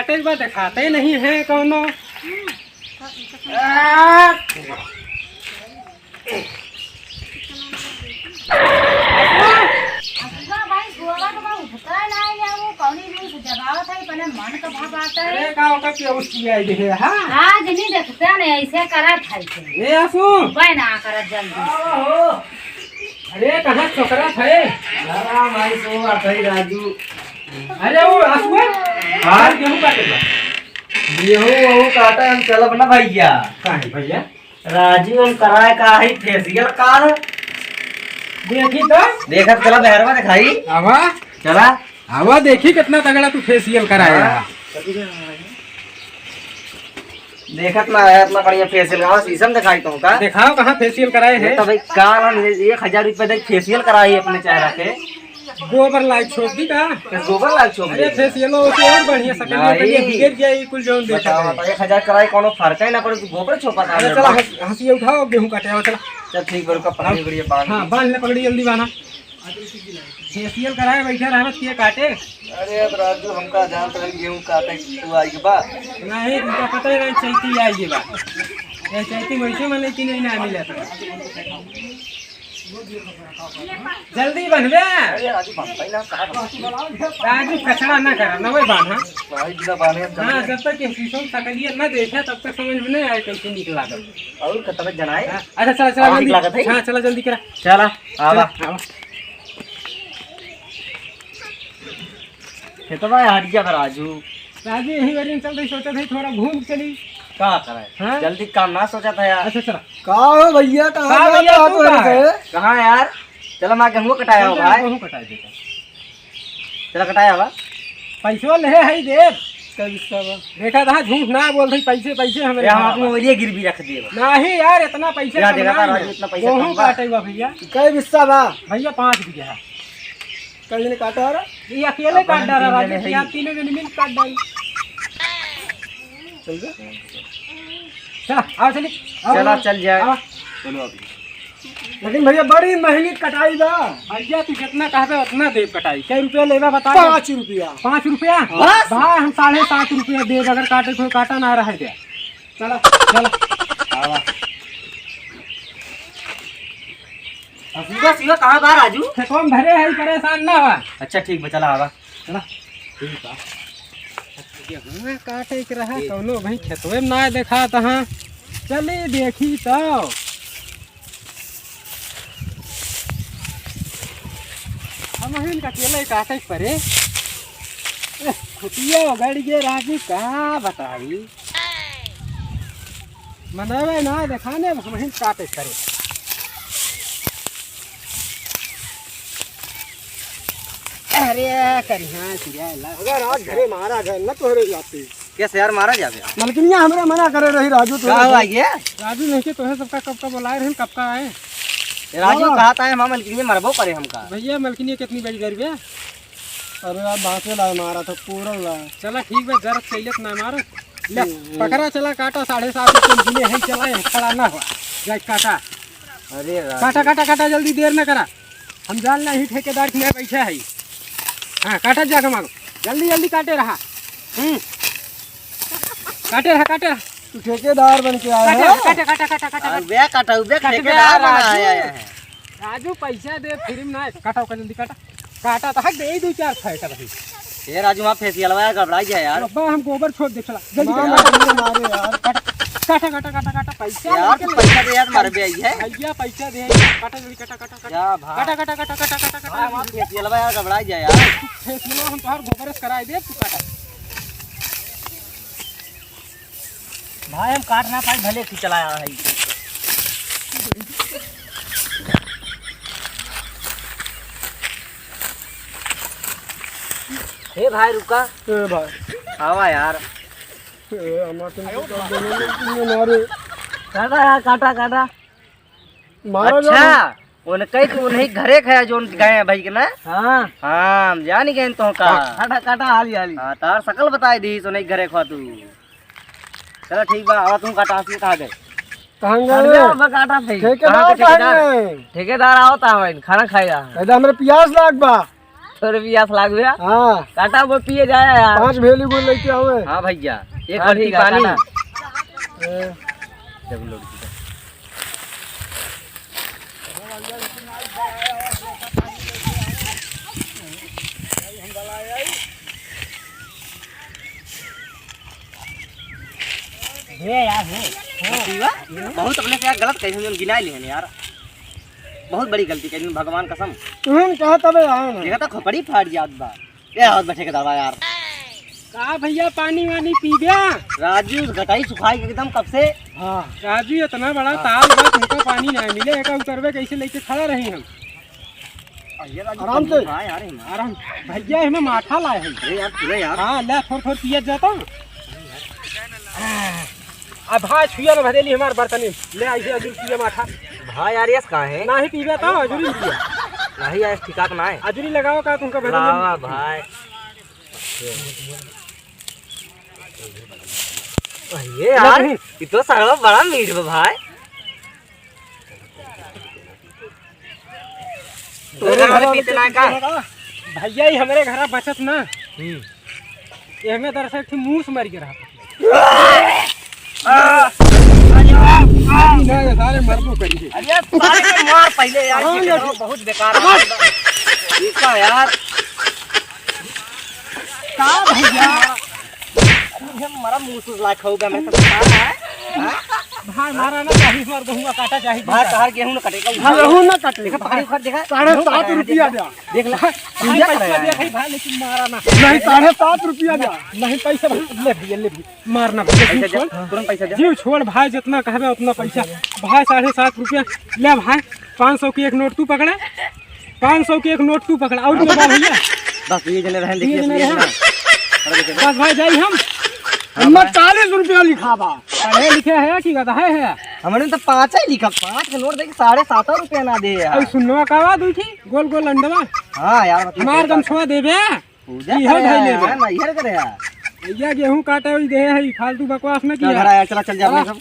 काटे के बाद दिखाते नहीं है कौनो। आज नहीं देखते नहीं ऐसे करा था ए आसू ना करत जल्दी। अरे कहाँ छोकरा थे? राजू अरे वो आसू हार गेहूं काटेगा। गेहूं काटा हम चलब ना भैया। काहे भैया? राजू हम कराए का ही फेसियल कार देखी तो देखत चला बहरवा दिखाई आवा चला आवा देखी कितना तगड़ा तू फेशियल कराया। देखत ना है इतना बढ़िया फेसियल का शीशम दिखाई तो का दिखाओ कहाँ फेशियल कराए ये है। तो भाई काल हम 1000 रुपए दे फेसियल कराई अपने चेहरा के गोबर लाइट छोड़ दी का। गोबर लाग छोड़ अरे फेशियल से और बढ़िया सकल गिर जाए कुल जोन दे। बताओ 1000 कराई कोनो फर्क ही ना पड़े गोबर छोपा था। अरे चला हंसी उठाओ गेहूं काटे आओ चला। चल ठीक है रुका पकड़ी बढ़िया बांध। हाँ बांध ले पकड़ी जल्दी बांधा। फेशियल कराए बैठे रहना किए काटे। अरे अब राजू हमका जान तो गेहूं काटे तू आई के बाद नहीं तुमको पता ही नहीं चैती आएगी बात। ये चैती वैसे मन लेकिन नहीं ना मिला था। जल्दी बनवे। अरे राजू बांधता ही ना कहां राजू कचरा ना करा ना वही बांधा। भाई बिना बांधे हाँ जब तक शीशम सकलिए न देखा तब तक समझ में नहीं आया कैसे निकला कर। और खतरनाक जनाए। अच्छा चला चला हाँ, निकला था जल्दी। ही। हाँ चला जल्दी करा। चला आवा आवा। ये तो भाई हट गया राजू राजू यही बारी चल रही सोचा था थोड़ा घूम चली। का कराए हाँ? जल्दी काम ना सोचा था यार। अच्छा चला। कहाँ भैया कहाँ भैया तू कहाँ है? कहाँ यार चलो मैं गेहूं कटाया हो भाई गेहूं कटा देता। चला कटाया हुआ पैसवा ले है देव। देखा था झूठ ना बोल रही पैसे पैसे हमारे हम अपने ओरिया गिरवी रख दिए नहीं यार इतना पैसे यार कम देखा था नहीं राजू है। इतना पैसा गेहूं कम बा। काटेगा भैया। कई बिस्सा बा भैया 5 बीघा। कई ने काटा रहा ये अकेले काट डाला तीन राजू जने कि हैं। आप तीनों जने मिल काट डाली। चल जा चला आओ चली चला चल जाए आओ। चलो अभी लेकिन भैया बड़ी महंगी कटाई बा भैया तू जितना कहबे उतना देव कटाई। क्या रुपया लेगा बता। 5 रुपया 5 रुपया बस? भाई हम 7.5 रुपया दे अगर काटे कोई काटा ना रहे दे। चला चला आवा सीधा सीधा कहाँ बा राजू खेतों में भरे है परेशान ना हुआ। अच्छा ठीक है चला आवा चला ठीक बा। गेहूं काटे के रहा कौनो भाई खेतवे में ना देखा तहाँ चली देखी तो हम इनका अकेले काटे के परे खुटिया उगड़ गए राजू का बताई मनावे ना देखाने हम ही काटे के परे। अरे करी हाँ चिड़िया अगर आज घरे मारा गए न तोहरे जाते कैसे यार मारा जावे मलकिनिया हमरे मना करे रही राजू तो क्या हुआ ये राजू नहीं के तुम्हें सबका कब का बुलाए रहे कब का आए। राजू कहा था हम मलकिनी मरबो करे हमका भैया मलकिनी कितनी बड़ी गरीब है। अरे यार बांसे ला मारा था पूरा ला चला ठीक है जरा चैलत ना मारो ले पकड़ा चला काटा 7.5 रुपये दिने है चला खड़ा ना हुआ जाए काटा अरे काटा काटा काटा जल्दी देर ना करा। हम जान नहीं ठेकेदार के लिए बैठे है। हाँ काटा जाकर मांगो जल्दी जल्दी काटे रहा। काटे रहा तू ठेकेदार बन के आया है काटे काटा काटा काटा बे काटा बे काट ठेकेदार बे, बना राजू। आया है राजू पैसा दे फिर ना काटा का जल्दी काटा काटा तो हक दे 2-4 फाइटर रही। ये राजू वहाँ फेसियल वाला घबराई जाए यार अब्बा हम गोबर छोड़ दे चला जल्दी मार काटा मारे यार काटा काटा काटा काटा पैसा यार तू पैसा दे यार मर बे आई है भैया पैसा दे काटा जल्दी काटा काटा काटा क्या भाई काटा काटा काटा काटा काटा काटा वहाँ फेसियल वाला यार घबराई जाए यार फेसियल हम तोहर गोबर से कराए दे तू काटा। भाई हम काट ना पाए भले खिंचलाया है हे भाई रुका ए भाई आवा यार ए हमारे तो मारे काटा यार काटा काटा मारा अच्छा उनके तो उन्हीं घरे खाया जो गए हैं भाई के ना हां हाँ जानी गए तो का काटा काटा हाली हाली हाँ तार सकल बताई दी तो नहीं घरे खा तू चलो ठीक बा आवा तुम काटा से कहाँ गए कहां अरे गए अब काटा भाई ठेकेदार कहाँ के कहां गए ठेकेदार आओ ता खाना खाएगा कहदा हमरे प्यास लाग बा 500 रुपया से लाग गया। हाँ काटा वो पिए जाया यार। 5 भेली बोल लेके आवे। हाँ भैया एक बाल्टी पानी। यार बहुत अपने से यार गलत कैसे हम गिना लिए यार। बहुत बड़ी गलती करी भगवान कसम। तुम कहा तबे आए ना। देखा तो खपड़ी फाट जात बा। ये हाथ बैठे के दवा यार। का भैया पानी वानी पी गया? राजू घटाई सुखाई एकदम कब से। हाँ राजू इतना बड़ा ताल बा तुमको पानी नहीं मिले एका उतरवे कैसे लेके खड़ा रही हम? आराम से। हाँ यार आराम भैया हमें माठा लाए हैं। अरे यार पूरे यार। हाँ ले थोड़ पिया जाता हूँ। अब भाई छुआ में भरेली हमारे बर्तन ले ऐसे अजूर पिया माठा। भाई यार ये कहाँ है? ना ही पीबे तो अजूरी पिया। नहीं यार ठिकाक ना है। अजूरी लगाओ का तुमको भरे लावा भाई। ये यार ये तो सारा बड़ा मीठ है भाई। तोरे घर पीते ना का? भैया ही हमारे घर बचत ना। ये हमें दरअसल थी मूस मर के रहा। सारे मरबो करिए। अरे यार सारे के मार पहले यार ये तो बहुत बेकार है। इसका यार का भैया हमारा मुंह से लाख होगा मेरे साथ है। भाई मारा ना चाहिए मार बहुआ काटा चाहिए। भाई तहार गेहूं ना कटेगा। हाँ रहू ना कट देखा पहाड़ी खर देखा 7.5 रुपया दे। देख ले भाई पैसा दे भाई भाई लेकिन मारा ना। नहीं 7.5 रुपया दे। नहीं पैसा ले भैया ले मारना भैया छोड़ तुरंत पैसा दे। जीव छोड़ भाई जितना कहबे उतना पैसा। भाई 7.5 रुपया ले भाई। 500 की एक नोट तू पकड़ा। 500 की एक नोट तू पकड़ा और ले भैया। बस ये जने रहन देखिए बस भाई जाई हम। हमर 40 रुपया लिखा बा। पढ़े लिखे है कि गधा है? हमने तो 5 ही लिखा। 5 के नोट देके 7.5 रुपया ना दे यार। अरे सुनवा कावा दू थी गोल गोल अंडवा। हां यार मार दम छोड़ देबे। पूजा इहो करे धइले यार ना इहे करे यार। भैया गेहूं काटे हुई दे है फालतू बकवास में चल किया। घर आया चला चल जा अपने सब।